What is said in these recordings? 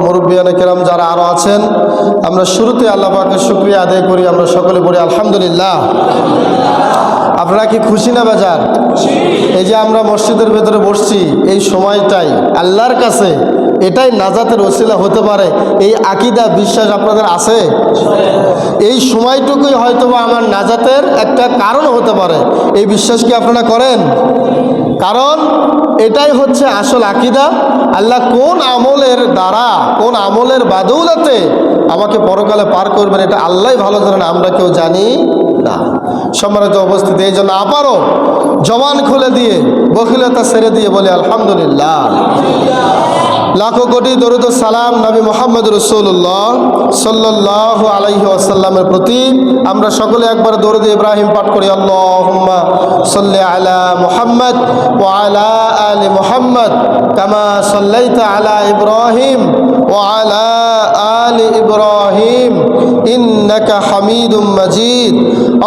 মুরব্বিয়ানে কেরাম যারা আরো আছেন, আমরা শুরুতে আল্লাহ পাকের শুকরিয়া আদায় করি। আমরা সকলে পড়ি আলহামদুলিল্লাহ। আপনারা কি খুশি না বেজার? এই যে আমরা মসজিদের ভেতরে বসছি, এই সময়টাই আল্লাহর কাছে এটাই নাজাতের ওসিলা হতে পারে, এই আকীদা বিশ্বাস আপনাদের আছে? এই সময়টুকুই হয়তোবা আমার নাজাতের একটা কারণ হতে পারে, এই বিশ্বাস কি আপনারা করেন? কারণ এটাই হচ্ছে আসল আকীদা। আল্লাহ কোন আমলের দ্বারা, কোন আমলের বাদৌলতে আমাকে পরকালে পার করবেন, এটা আল্লাহই ভালো জানেন, আমরা কেউ জানি না। সম্মানিত উপস্থিতি, এই জন্য আবারও জবান খুলে দিয়ে বখিলতা ছেড়ে দিয়ে বলি আলহামদুলিল্লাহ। লাখো কোটি দরুদ ও সালাম নবী মুহাম্মদ রাসূলুল্লাহ সাল্লাল্লাহু আলাইহি ওয়াসাল্লামের প্রতি। আমরা সকলে একবার দরুদ ইব্রাহিম পাঠ করি, আল্লাহুম্মা সাল্লি আলা মুহাম্মদ ওয়া আলা আলি মুহাম্মদ কামা সাল্লাইতা আলা ইব্রাহিম ওয়া আলা আলি ইব্রাহিম ইন্নাকা হামিদুম মাজিদ।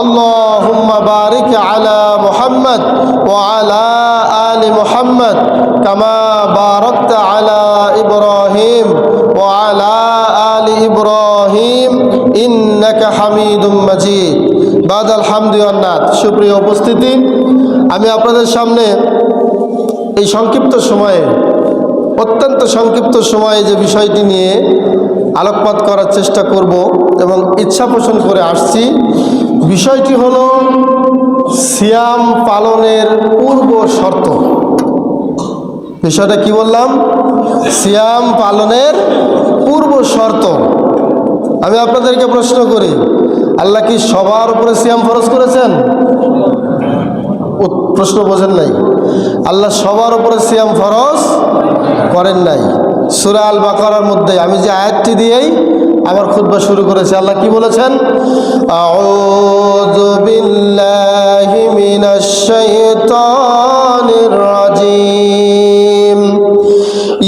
আল্লাহুম্মা বারিক আলা মুহাম্মদ ওয়া আলা আলি মুহাম্মদ কামা বারাকতা আলা ইব্রাহিম ওয়া আলা আলি ইব্রাহিম ইন্নাকা হামিদুম মাজিদ। বাদাল হামদুলিল্লাহ। সুপ্রিয় উপস্থিতি, আমি আপনাদের সামনে এই সংক্ষিপ্ত সময়ে, অত্যন্ত সংক্ষিপ্ত সময়ে যে বিষয়টি নিয়ে আলোকপাত করার চেষ্টা করব এবং ইচ্ছা পোষণ করে আসছি, বিষয়টি হলো সিয়াম পালনের পূর্ব শর্ত। বিষয়টা কি বললাম? সিয়াম পালনের পূর্ব শর্ত। আমি আপনাদেরকে প্রশ্ন করি, আল্লাহ কি সবার উপরে সিয়াম ফরজ করেছেন? প্রশ্ন বোঝেন নাই। আল্লাহ সবার উপরে সিয়াম ফরজ করেন নাই। সূরা আল বাকারার মধ্যে আমি যে আয়াতটি দিয়েই আমার খুতবা শুরু করেছি, আল্লাহ কি বলেছেন? আউযু বিল্লাহি মিনাশ শাইতানির রাজিম।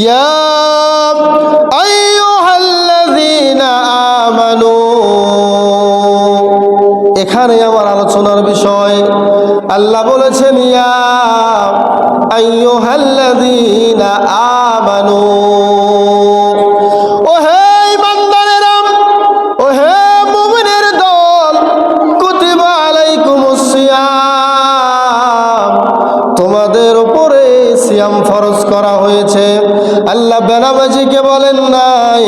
ইয়া আইয়ুহাল্লাযীনা আমানু। এখানে আমার আলোচনার বিষয়, আল্লাহ বলেছেন ইয়া আইয়ুহাল্লাযীনা আমানু, ও হে ঈমানদারেরা, ও হে মুমিনের দল, কুতিবা আলাইকুমুস সিয়াম, তোমাদের উপরে সিয়াম ফরজ করা হয়েছে। আল্লাহ বেনামাজিকে বলেন নাই,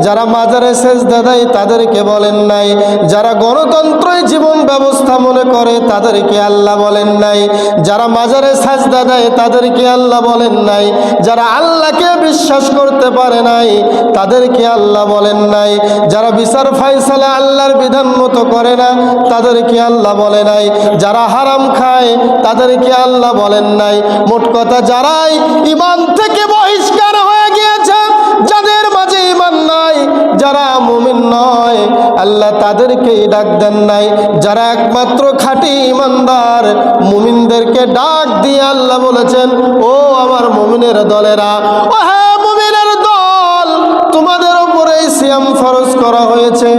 যারা মাজারে সেজদা দেয় তাদেরকে বলেন নাই, যারা গণতন্ত্রই জীবন ব্যবস্থা মনে করে তাদেরকে আল্লাহ বলেন নাই, যারা মাজারে সেজদা দেয় তাদেরকে আল্লাহ বলেন নাই, যারা আল্লাহকে বিশ্বাস করতে পারে নাই তাদেরকে আল্লাহ বলেন নাই, যারা বিচার ফায়সালা আল্লাহর বিধান মতো করে না তাদেরকে আল্লাহ বলে নাই, যারা হারাম খায় তাদেরকে আল্লাহ বলেন নাই। মোট কথা, যারাই ঈমান থেকে বহিষ্কার হয়ে গিয়েছে, যাদের মাঝে ঈমান নাই, যারা মুমিন নয়, আল্লাহ তাদেরকেই ডাক দেন নাই। যারা একমাত্র খাঁটি ঈমানদার মুমিনদেরকে ডাক দিয়ে আল্লাহ বলেছেন, ও আমার মুমিনের দলেরা, ও হ্যাঁ মুমিনের দল, তোমাদের উপরে সিয়াম ফরজ করা হয়েছে।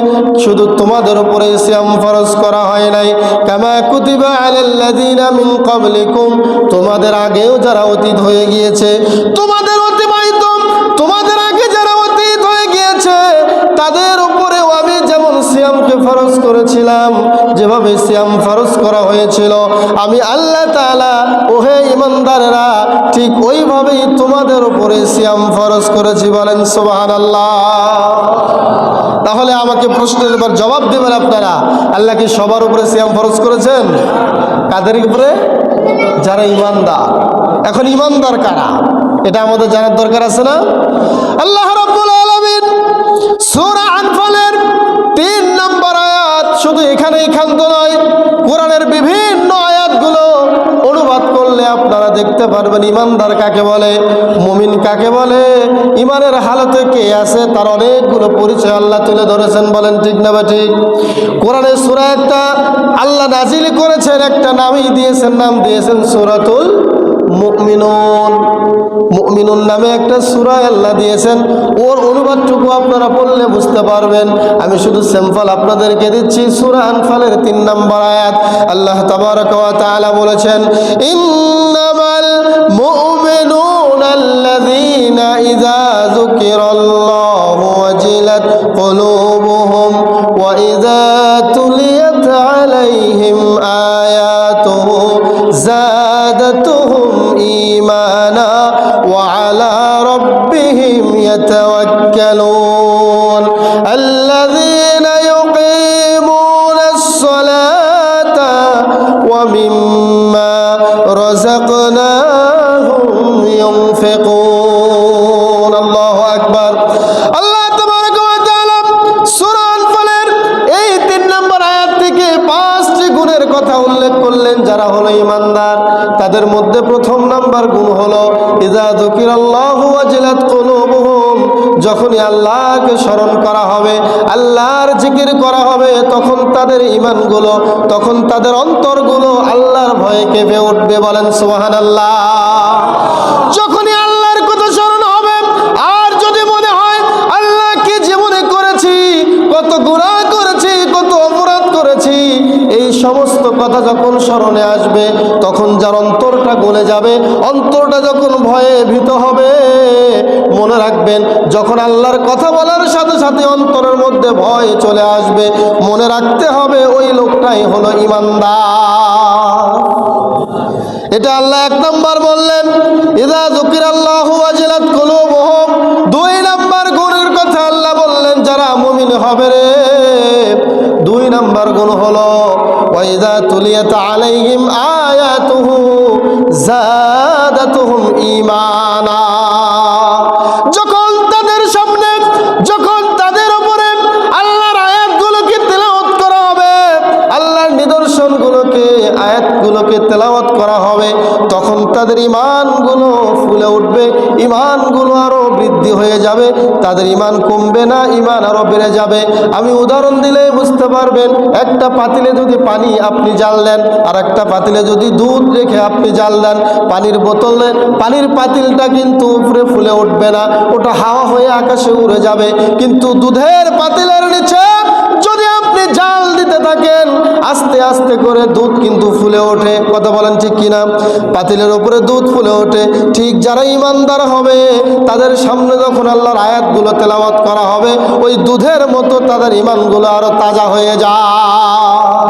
শুধু তোমাদের উপরে সিয়াম ফরজ করা হয় নাই, কামা কুতিবা আলাল্লাযীনা মিন ক্বাবলিকুম, তোমাদের আগেও যারা অতীত হয়ে গিয়েছে, তোমাদের অতিবাহিত, তোমাদের আগে যারা অতীত হয়ে গিয়েছে, তাদের উপরেও আমি যেমন সিয়ামকে ফরজ করেছিলাম, যেভাবে সিয়াম ফরজ করা হয়েছিল, আমি আল্লাহ তাআলা ওহে ঈমানদারেরা ঠিক ওইভাবেই তোমাদের উপরে সিয়াম ফরজ করেছি। বলেন সুবহানাল্লাহ। তাহলে আমাকে প্রশ্নের এবার জবাব দেবেন আপনারা, আল্লাহ কি সবার উপরে সিয়াম ফরজ করেছেন? কাদের উপরে? যারা ঈমানদার। এখন ঈমানদার কারা, এটা আমাদের জানার দরকার আছে না? আল্লাহ রাব্বুল আলামিন সূরা আনফালের 3 নম্বর আয়াত, শুধু এখানেই ক্ষান্ত নয়, কোরআনের বিভিন্ন আয়াতগুলো অনুবাদ করলে আপনারা দেখতে পারবেন ঈমানদার কাকে বলে, মুমিন কাকে বলে, ঈমানের হালতে কে আছে, তার অনেকগুলো পরিচয় আল্লাহ তুলে ধরেছেন। বলেন ঠিক না ঠিক? কোরআনের সূরা একটা আল্লাহ নাজিল করেছেন, একটা নামই দিয়েছেন, নাম দিয়েছেন সূরাতুল মুমিনুন। মুমিনুন নামে একটা সূরা আল্লাহ দিয়েছেন, ওর অনুবাদটুকু আপনারা পড়লে বুঝতে পারবেন। আমি শুধু স্যাম্পল আপনাদেরকে দিচ্ছি। সূরা আনফালের 3 নম্বর আয়াত, আল্লাহ তাবারাকা ওয়া তাআলা বলেছেন, ইন্নামাল মুমিনুনা আল্লাযীনা ইযা যুকিরাল্লাহু وجلت قلوبهم وإذا تليت عليهم آياته زادتهم إيمانا وعلى ربهم يتوكلون الذين يقيمون الصلاة ومما رزقناهم ينفقون الله أكبر আল্লাহ তাবারক ওয়া তাআলা সূরা আনফালের এই 3 নম্বর আয়াত থেকে 5টি গুণের কথা উল্লেখ করলেন যারা হলো ঈমানদার। তাদের মধ্যে প্রথম নাম্বার গুণ হলো ইযা যুকিরাল্লাহু ওয়াজিলাত কুলুবুহুম, যখনই আল্লাহকে স্মরণ করা হবে, আল্লাহর জিকির করা হবে, তখন তাদের ঈমানগুলো, তখন তাদের অন্তরগুলো আল্লাহর ভয়ে কেঁপে উঠবে। বলেন সুবহানাল্লাহ। যখনই আল্লাহর কথা স্মরণ হবে, আর যদি মনে হয় আল্লাহ কি জীবনে করেছি, কত গুনাহ করেছি, কত অপরাধ করেছি, এই সমস্ত কথা যখন স্মরণে আসবে, তখন যার অন্তরটা গলে যাবে, অন্তরটা যখন ভয়ে ভীত হবে, মনে রাখবেন যখন আল্লাহর কথা বলার সাথে সাথে অন্তরের মধ্যে ভয় চলে আসবে, মনে রাখতে হবে ওই লোকটাই হলো ঈমানদার। এটা আল্লাহ 1 নম্বর বললেন, ইযা যুকিরাল্লাহু ওয়াজিলাত কুলুবুহুম। 2 নম্বর গুণের কথা আল্লাহ বললেন যারা মুমিন হবে রে, 2 নম্বর গুণ হলো ওয়াইযা তুলিয়াত আলাইহিম আয়াতুহু যাদাতুহুম ঈমানা। যখন তাদের সামনে, যখন তাদের উপরে আল্লাহর আয়াতগুলোকে তেলাওয়াত করা হবে, আল্লাহর নিদর্শনগুলোকে, আয়াতগুলোকে তেলাওয়াত করা হবে, তখন তাদের ঈমানগুলো ফুলে উঠবে, ঈমানগুলো আরো বৃদ্ধি হয়ে যাবে, তাদের ঈমান কমবে না, ঈমান আরো বেড়ে যাবে। আমি উদাহরণ দিলে বুঝতে পারবেন, একটা পাতিলে যদি পানি আপনি জাল দেন, আর একটা পাতিলে যদি দুধ রেখে আপনি জাল দেন, পানির বোতলে পানির পাতিলটা কিন্তু উপরে ফুলে উঠবে না, ওটা হাওয়া হয়ে আকাশে উড়ে যাবে। কিন্তু দুধের পাতিলের নিচে যদি আপনি জাল দিতে থাকেন, আস্তে আস্তে করে দুধ কিন্তু ফুলে ওঠে। কথা বলেন ঠিক কিনা? পাতিলের উপরে দুধ ফুলে ওঠে। ঠিক যারা ঈমানদার হবে, তাদের সামনে যখন আল্লাহর আয়াতগুলো তেলাওয়াত করা হবে, ওই দুধের মতো তাদের ঈমানগুলো আরো তাজা হয়ে যায়।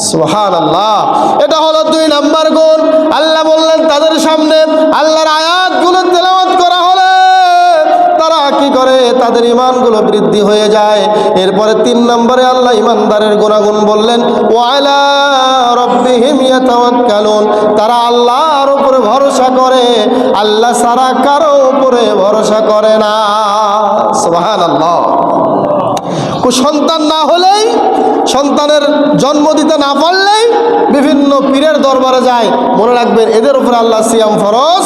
সুবহানাল্লাহ। এটা হলো 2 নম্বর গুণ। আল্লাহ বললেন তাদের সামনে আল্লাহর আয়াতগুলো তেলাওয়াত করা হলে তারা কি করে? তাদের ঈমানগুলো বৃদ্ধি হয়ে যায়। এরপরে 3 নম্বরে আল্লাহ ঈমানদারের গুণাগুণ বললেন, ওয়া আলা রাব্বিহিম ইয়াতাওয়াক্কালুন। তারা আল্লাহর উপরে ভরসা করে, আল্লাহ ছাড়া কারো উপরে ভরসা করে না। সুবহানাল্লাহ। সন্তান না হলেই, সন্তানের জন্ম দিতে না পারলেই বিভিন্ন পীরের দরবারে যায়। মনে রাখবেন এদের উপরে আল্লাহ সিয়াম ফরজ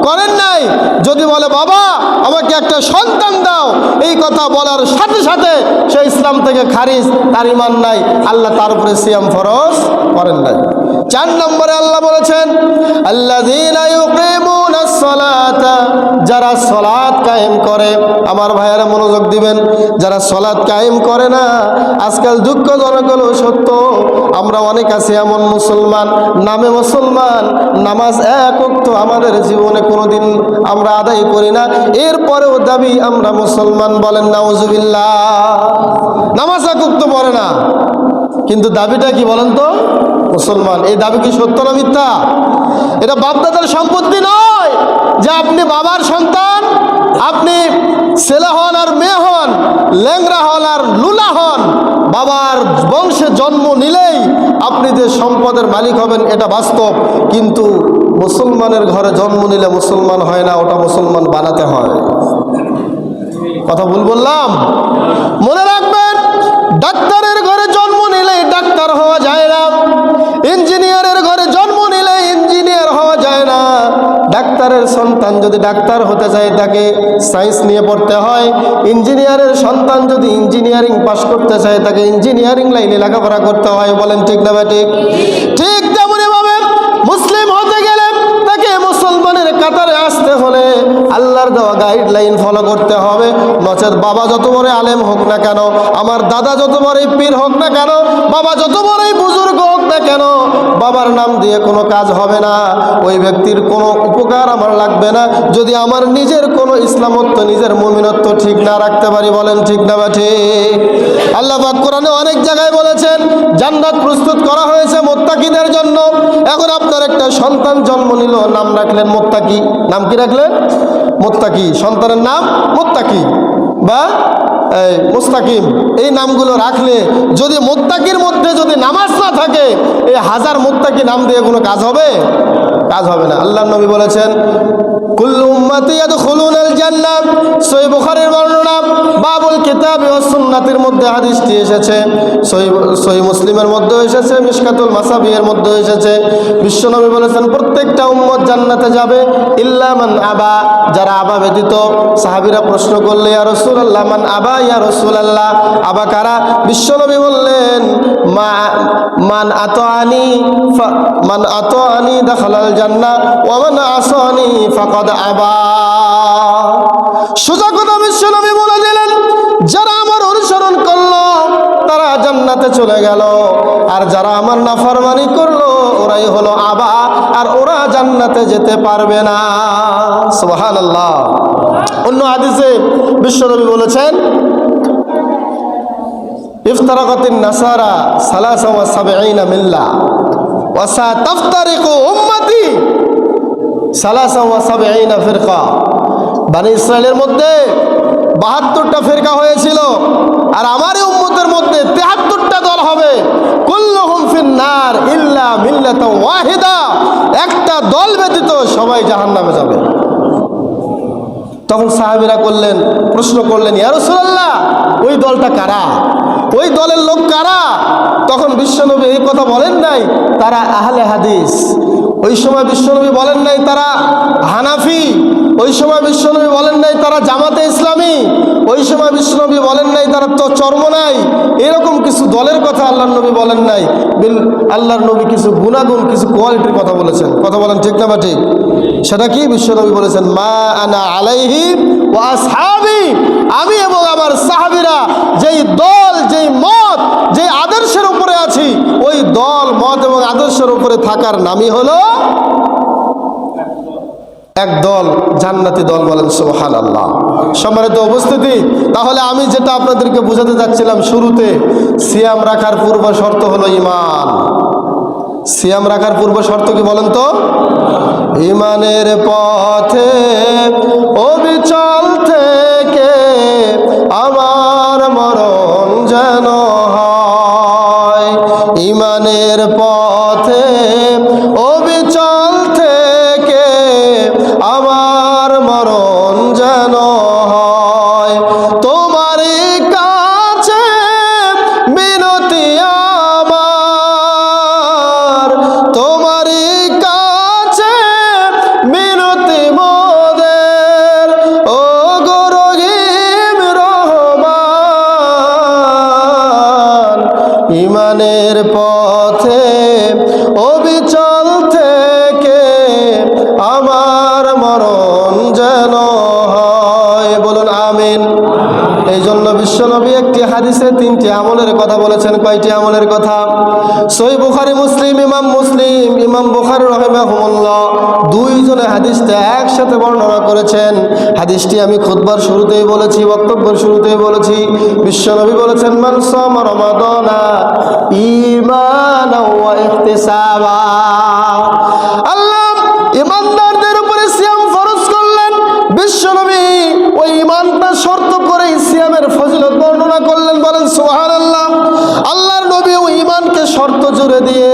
করেন নাই। যদি বলে বাবা আমাকে একটা সন্তান দাও, এই কথা বলার সাথে সাথে সে ইসলাম থেকে খারিজ, তার ঈমান নাই, আল্লাহ তার উপরে সিয়াম ফরজ করেন নাই। 4 নম্বরে আল্লাহ বলেছেন আল্লাযীনা ইউকিমুনাস সালাতা, যারা সালাত কায়েম করে। আমার ভাইয়েরা মনোযোগ দিবেন, যারা সালাত কায়েম করে না, আজকাল দুঃখজনক হলো সত্য, আমরা অনেক আছি এমন মুসলমান, নামে মুসলমান, নামাজ 1 ওয়াক্ত আমাদের জীবনে কোনোদিন আমরা আদায় করি না, এরপরেও দাবি আমরা মুসলমান। বলেন নাউজুবিল্লাহ। নামাজ 1 ওয়াক্ত পড়ে না, কিন্তু দাবিটা কি বলেন তো? মুসলমান। এই দাবি কি সত্য না মিথ্যা? এটা বাপদাদার সম্পত্তি নয় যে আপনি বাবার সন্তান, আপনি ছেলে হন আর মেয়ে হন, ল্যাংড়া হন আর লুলা হন, বাবার বংশে জন্ম নিলেই আপনি যে সম্পদের মালিক হবেন এটা বাস্তব, কিন্তু মুসলমানের ঘরে জন্ম নিলে মুসলমান হয় না, ওটা মুসলমান বানাতে হয়। কথা ভুল বললাম? মনে রাখবেন, ডাক্তারের ঘরে জন্ম নিলেই ডাক্তার হওয়া যায় না, ইঞ্জিনিয়ারের ঘরে জন্ম নিলে ইঞ্জিনিয়ার হওয়া যায় না। ডাক্তারের সন্তান যদি ডাক্তার হতে চায় তাকে সায়েন্স নিয়ে পড়তে হয়, ইঞ্জিনিয়ারের সন্তান যদি ইঞ্জিনিয়ারিং পাস করতে চায় তাকে ইঞ্জিনিয়ারিং লাইনে লেখাপড়া করতে হয়। বলেন ঠিক না ঠিক? ঠিক তেমনি ভাবে মুসলিম হতে গেলে তাকে মুসলমানের কাতারে আসতে হলে আল্লাহর দেওয়া গাইডলাইন ফলো করতে হবে। নচেত বাবা যত বড় আলেম হোক না কেন, আমার দাদা যত বড়ই পীর হোক না কেন, বাবা যত বড়ই বুজুর্গ হোক না কেন, বাবার নাম দিয়ে কোনো কাজ হবে না। ওই ব্যক্তির কোনো উপকার আমার লাগবে না যদি আমার নিজের কোনো ইসলামত্ব, নিজের মুমিনত্ব ঠিক না রাখতে পারি। বলেন ঠিক না বা ঠিক? আল্লাহ পাক কোরআনে অনেক জায়গায় বলেছেন জান্নাত প্রস্তুত করা হয়েছে মুত্তাকিদের জন্য। এখন আপনার একটা সন্তান জন্ম নিল, নাম রাখলেন মুত্তাকি। নাম কি রাখলেন? মুত্তাকি। সন্তানের নাম মুত্তাকি বা মুস্তাকিম। এই নামগুলো রাখলে যদি মুত্তাকির মধ্যে যদি নামাজ না থাকে, এই হাজার মুত্তাকি নাম দিয়ে কোনো কাজ হবে? কাজ হবে না। আল্লাহর নবী বলেছেন কুল্লু উম্মতি ইয়াদখুলুনাল জান্নাহ। সহিহ বুখারীর বর্ণনা, বাবুল কিতাবি ওয়াস সুন্নাতের মধ্যে হাদিসটি এসেছে, সহিহ মুসলিমের মধ্যে এসেছে, মিশকাতুল মাসাবিহের মধ্যে এসেছে। বিশ্বনবী বলেছেন প্রত্যেকটা উম্মত জান্নাতে যাবে ইল্লা মান আবা, যারা আবা ব্যতীত। সাহাবীরা প্রশ্ন করলে ইয়া রাসূলুল্লাহ মান আবা ইয়া রাসূলুল্লাহ, আবা কারা? বিশ্বনবী বললেন মান আতাআনি দাখালাল জান্নাহ ওয়া মান আসানি ফাকাদ আবা। সোজা কথা বিশ্বনবী বলে দিলেন যারা আমার অনুসরণ করলো তারা জান্নাতে চলে গেল, আর যারা আমার নাফরমানি করলো ওরাই হলো আবা, আর ওরা জান্নাতে যেতে পারবে না। সুবহানাল্লাহ। অন্য হাদিসে বিশ্বনবী বলেছেন ইফতারাকাতিন নাসারা সালাসা ওয়া সাবঈনা মিল্লা ওয়া সাতাফতারিকু উম্মতি সালাসা ওয়া সাবঈনা ফিরকা। বনি ইসরাইলের মধ্যে 72টা ফিরকা হয়েছিল, আর আমার এই উম্মতের মধ্যে 73টা দল হবে। কুল্লুহুম ফিন্নার ইল্লা মিল্লাতা ওয়াহিদা, একটা দল ব্যতীত সবাই জাহান্নামে যাবে। তখন সাহাবীরা প্রশ্ন করলেন ইয়া রাসূলুল্লাহ ওই দলটা কারা, ওই দলের লোক কারা? তখন বিশ্বনবী এই কথা বলেন নাই তারা আহলে হাদিস, ওই সময় বিশ্বনবী বলেন নাই তারা হানাফি, ওই সময় বিশ্বনবী বলেন নাই তারা জামাতে ইসলামী, ওই সময় বিশ্বনবী বলেন নাই তারা তো চরমনাই। এরকম কিছু দলের কথা আল্লাহর নবী বলেন নাই। আল্লাহর নবী কিছু গুণাগুণ, কিছু কোয়ালিটির কথা বলেছেন। কথা বলেন ঠিক না বা ঠিক? সেটা কি? বিশ্বনবী বলেছেন মা আনা আলাইহি ওয়া আসহাবি, আমি এবং আমার সাহাবীরা যেই দল, যেই মত, যেই আদর্শের উপরে আছি, ওই দল, মত এবং আদর্শের উপরে থাকার নামই হলো একদল জান্নাতি দল। বলেন সুবহানাল্লাহ। সম্মানিত উপস্থিতি, তাহলে আমি যেটা আপনাদেরকে বোঝাতে যাচ্ছিলাম শুরুতে, সিয়াম রাখার পূর্ব শর্ত হলো ঈমান। সিয়াম রাখার পূর্ব শর্ত কি বলেন তো? ঈমানের পথে অবিচল থেকে আমার মরণ যেন হয়। ঈমানের পথে অবিচল থেকে আমার মরণ যেন হয়। তোমারই কাছে বিনতি আমার, তোমারই কাছে বিনতি মোদের, ও গো রহিম রহমান। ঈমানের পথে অবিচল থেকে আমার মরণ যেন হয়। বলুন আমিন। এই জন্য বিশ্বনবী একটি হাদিসে 3টি আমলের কথা বলেছেন। কয়টি আমলের কথা? সহিহ বুখারী, মুসলিম, ইমাম বুখারী রাহিমাহুল্লাহ দুইজনে হাদিসটা একসাথে বর্ণনা করেছেন। হাদিসটি আমি খুতবার শুরুতেই বলেছি, বক্তব্যের শুরুতেই বলেছি। বিশ্বনবী বলেছেন মান সামা রমাদানা ঈমানাও ওয়া ইহতিসাবা। আল্লাহ ঈমানদারদের উপরে সিয়াম ফরজ করলেন। বিশ্বনবী ওই ঈমানটা শর্ত করে সিয়ামের ফজিলত বর্ণনা করলেন। বলেন সুবহানাল্লাহ। আল্লাহর নবী ওই ঈমানকে শর্ত জুড়ে দিয়ে,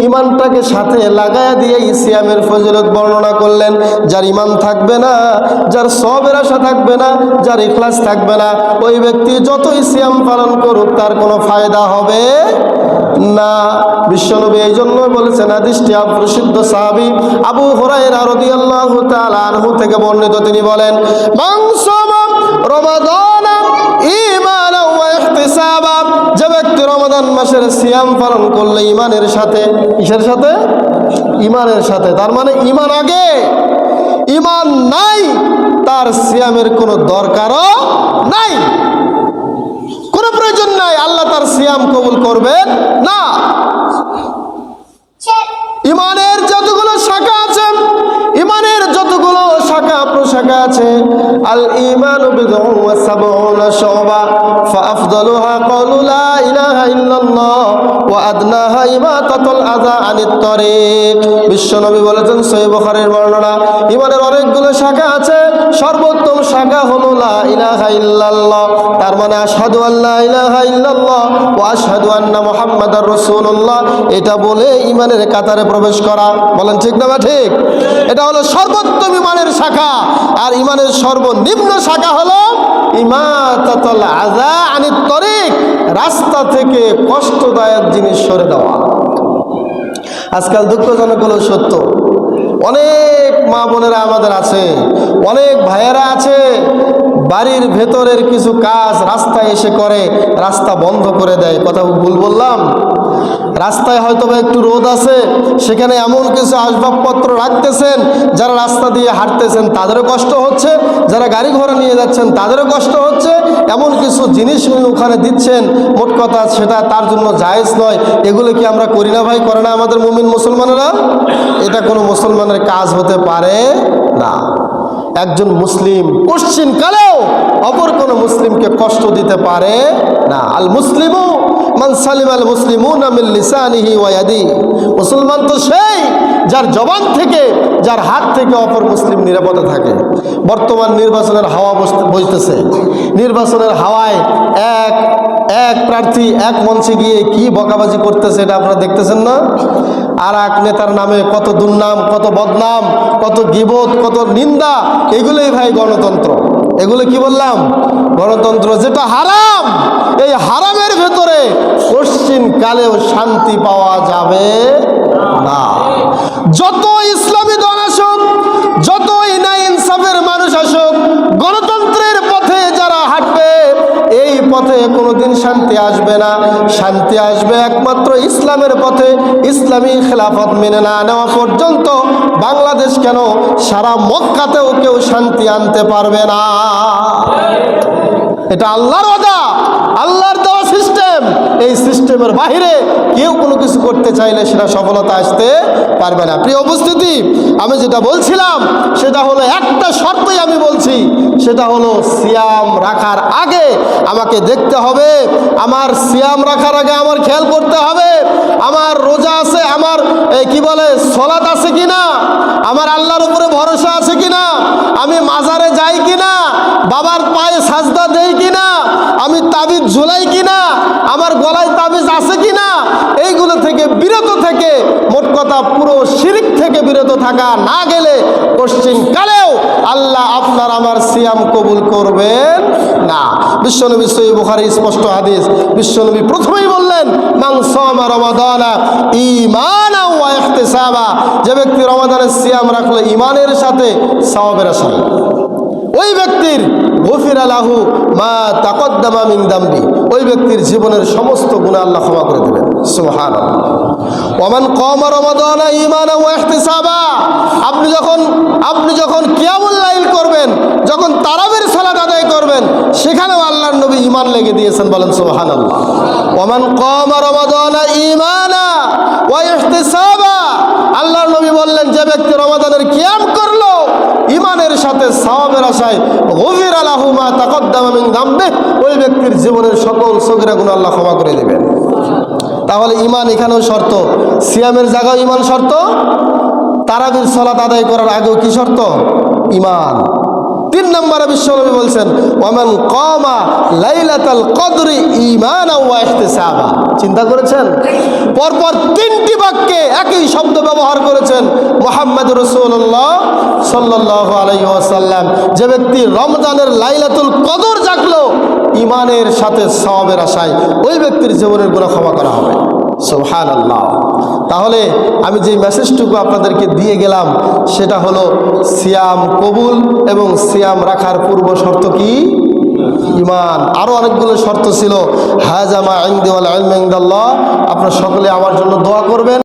ঈমানটাকে সাথে লাগায়া দিয়ে সিয়ামের ফজিলত বর্ণনা করলেন। যার ঈমান থাকবে না, যার সবের আশা থাকবে না, যার ইখলাস থাকবে না, ওই ব্যক্তি যতই সিয়াম পালন করুক তার কোনো ফায়দা হবে না। বিশ্বনবী এই জন্য বলেছেন, হাদিসটি প্রসিদ্ধ সাহাবী আবু হুরায়রা রাদিয়াল্লাহু তাআলা আনহু থেকে বর্ণিত। তিনি বলেন মান সামা রমাদানা ঈমানাও ওয়া ইহতিসাবা, যে ব্যক্তি রমাদান মাসের সিয়াম পালন করলে ঈমানের সাথে, কিসের সাথে? ঈমানের সাথে। তার মানে ঈমান আগে, ইমান নাই, তার সিয়ামের কোনো দরকারও নাই, কোনো প্রয়োজন নাই, আল্লাহ তার সিয়াম কবুল করবেন না। ইমানের যতগুলো শাখা আছে, ইমানের যতগুলো শাখা প্রশাখা আছে, আল ঈমানু বিদউন ওয়া সাবউনা শুবা ফাআফদালুহা ক্বাউলু লা ইলাহা ইল্লাল্লাহ ওয়া আদনাহা ইমাতাতুল আযা আনিত তারিক। বিশ্বনবী বলেছেন, সহিহ বুখারীর বর্ণনা, ইমানের অনেকগুলো শাখা আছে, সর্বোত্তম শাখা হলো লা ইলাহা ইল্লাল্লাহ, তার মানে আশহাদু আল্লা ইলাহা ইল্লাল্লাহ ওয়া আশহাদু আন্না মুহাম্মাদার রাসূলুল্লাহ, এটা বলে ইমানের কাতারে প্রবেশ করা। বলেন ঠিক না ঠিক? এটা হলো সর্বোত্তম ইমানের শাখা। আর ইমানের সর্বনিম্ন শাখা হলো ইমাতাতুল আযা আনিত তারিক, রাস্তা থেকে কষ্টদায়ক জিনিস সরে দেওয়া। আজকাল দুঃখজনক হলো সত্য, অনেক মা বোনেরা আমাদের আছে, অনেক ভাইয়েরা আছে, বাড়ির ভেতরের কিছু কাজ রাস্তায় এসে করে, রাস্তা বন্ধ করে দেয়। কথা ভুল বললাম? রাস্তায় হয়তো বা একটু রোদ আছে, সেখানে এমন কিছু আসবাবপত্র রাখতেছেন, যারা রাস্তা দিয়ে হাঁটতেছেন তাদেরও কষ্ট হচ্ছে, যারা গাড়ি ঘোড়া নিয়ে যাচ্ছেন তাদেরও কষ্ট হচ্ছে, এমন কিছু জিনিস ওখানে দিচ্ছেন, মোট কথা সেটা তার জন্য জায়েজ নয়। এগুলো কি আমরা করি না ভাই? করে না আমাদের মুমিন মুসলমানেরা? এটা কোনো মুসলমানের কাজ হতে পারে না। একজন মুসলিম কোশ্চিন কালেও অপর কোনো মুসলিমকে কষ্ট দিতে পারে না। আল মুসলিমু মান সালিম আল মুসলিমুনা মিন লিসানিহি ওয়া ইয়াদিহি, মুসলমান তো সেই যার জবান থেকে, যার হাত থেকে অপর মুসলিম নিরাপদে থাকে। বর্তমান নির্বাচনের হাওয়া বইতেছে, নির্বাচনের হাওয়ায় এক প্রার্থী এক মঞ্চে গিয়ে কি বকাবাজি করতেছে, এটা আপনারা দেখতেছেন না? আর এক নেতার নামে কত দুর্নাম, কত বদনাম, কত গীবত, কত নিন্দা, এগুলোই ভাই গণতন্ত্র। এগুলো কি বললাম? গণতন্ত্র, যেটা হারাম। এই হারামের ভেতরে কোশ্চিন কালেও শান্তি পাওয়া যাবে না। যত ইসলামী দল আসুক, যত ন্যায় ইনসাফের মানুষ আসুক, গণতন্ত্রের পথে যারা হাঁটবে, এই পথে কোনোদিন শান্তি আসবে না। শান্তি আসবে একমাত্র ইসলামের পথে। ইসলামী খেলাফত মেনে না নেওয়া পর্যন্ত বাংলাদেশ কেন, সারা মক্কাতেও কেউ শান্তি আনতে পারবে না। এটা আল্লাহর ওয়াদা, আল্লাহর দেওয়া সিস্টেম। এই সিস্টেমের বাইরে কেউ কোনো কিছু করতে চাইলে সেটা সফলতা আসতে পারবে না। প্রিয় উপস্থিতি, আমি যেটা বলছিলাম সেটা হলো, একটা শর্তই আমি বলছি, সেটা হলো সিয়াম রাখার আগে আমাকে দেখতে হবে, আমার সিয়াম রাখার আগে আমার খেয়াল করতে হবে আমার রোজা আছে, আমার কি বলে সালাত আছে কিনা, আমার আল্লাহর উপরে ভরসা আছে কিনা, আমি মাজারে যাই কিনা, বাবার পায়ে সাজদা দেই কিনা, আমি তাবিজ ঝুলাই কিনা, আমার গলায় তাবিজ আছে কিনা, এইগুলো থেকে বিরত থেকে, মোট কথা পুরো শিরক থেকে বিরত থাকা না গেলে কোশ্চিন কালেও আল্লাহ আপনার আমার সিয়াম কবুল করবেন না। বিশ্বনবী সহিহ বুখারী স্পষ্ট হাদিস, বিশ্বনবী প্রথমেই বললেন, মান সামা রমাদানা ঈমানান ওয়া ইহতিসাবা, যে ব্যক্তি রমাদানের সিয়াম রাখলো ঈমানের সাথে, সওয়াবের আশায়, ওই ব্যক্তির গফিরা লাহু মা তাকদ্দামা মিন দামবি, ওই ব্যক্তির জীবনের সমস্ত গুনাহ আল্লাহ ক্ষমা করে দেবেন। সুবহানাল্লাহ। ওয়া মান কামা রমাদানা ঈমানান ওয়া ইহতিসাবা, আপনি যখন কিয়ামুল লাইল করবেন, যখন তারাবির সালাত আদায় করবেন, সেখানেও আল্লাহর নবী ঈমান লেগে দিয়েছেন। বলেন সুবহানাল্লাহ। ওয়া মান কামা রমাদানা ঈমানা ওয়া ইহতিসাবা, আল্লাহর নবী বললেন, যে ব্যক্তি রমাদানের কিয়াম করলো ঈমানের সাথে, সওয়াবের আশায়, গফিরা লাহু মা তাকদ্দামা মিন দামবি, ওই ব্যক্তির জীবনের সকল সগীরা গুনাহ আল্লাহ ক্ষমা করে দিবেন। তাহলে ঈমান এখানেও শর্ত, সিয়ামের জায়গায় ঈমান শর্ত, তারাবির সালাত আদায় করার আগেও কি শর্ত? ঈমান। 3 নম্বরে বিশ্বনবী বলছেন, ওয়ামান কামা লাইলাতাল কদরি ঈমানান ওয়া ইহতিসাবা। চিন্তা করেছেন? পরপর 3টি বাক্যে একই শব্দ ব্যবহার করেছেন মুহাম্মদুর রাসূলুল্লাহ সাল্লাল্লাহু আলাইহি ওয়াসাল্লাম। যে ব্যক্তি রমজানের লাইলাতুল কদর জাগলো ঈমানের সাথে, সওয়াবের আশায়, ওই ব্যক্তির জীবনের গুনাহ ক্ষমা করা হবে। সুবহানাল্লাহ। তাহলে আমি যে মেসেজটুকু আপনাদেরকে দিয়ে গেলাম সেটা হলো সিয়াম কবুল এবং সিয়াম রাখার পূর্ব শর্ত কি? ঈমান। আরো অনেকগুলো শর্ত ছিল। হাযা মা ইনদি ওয়াল ইলমু ইনদাল্লাহ। আপনারা সকলে আমার জন্য দোয়া করবেন।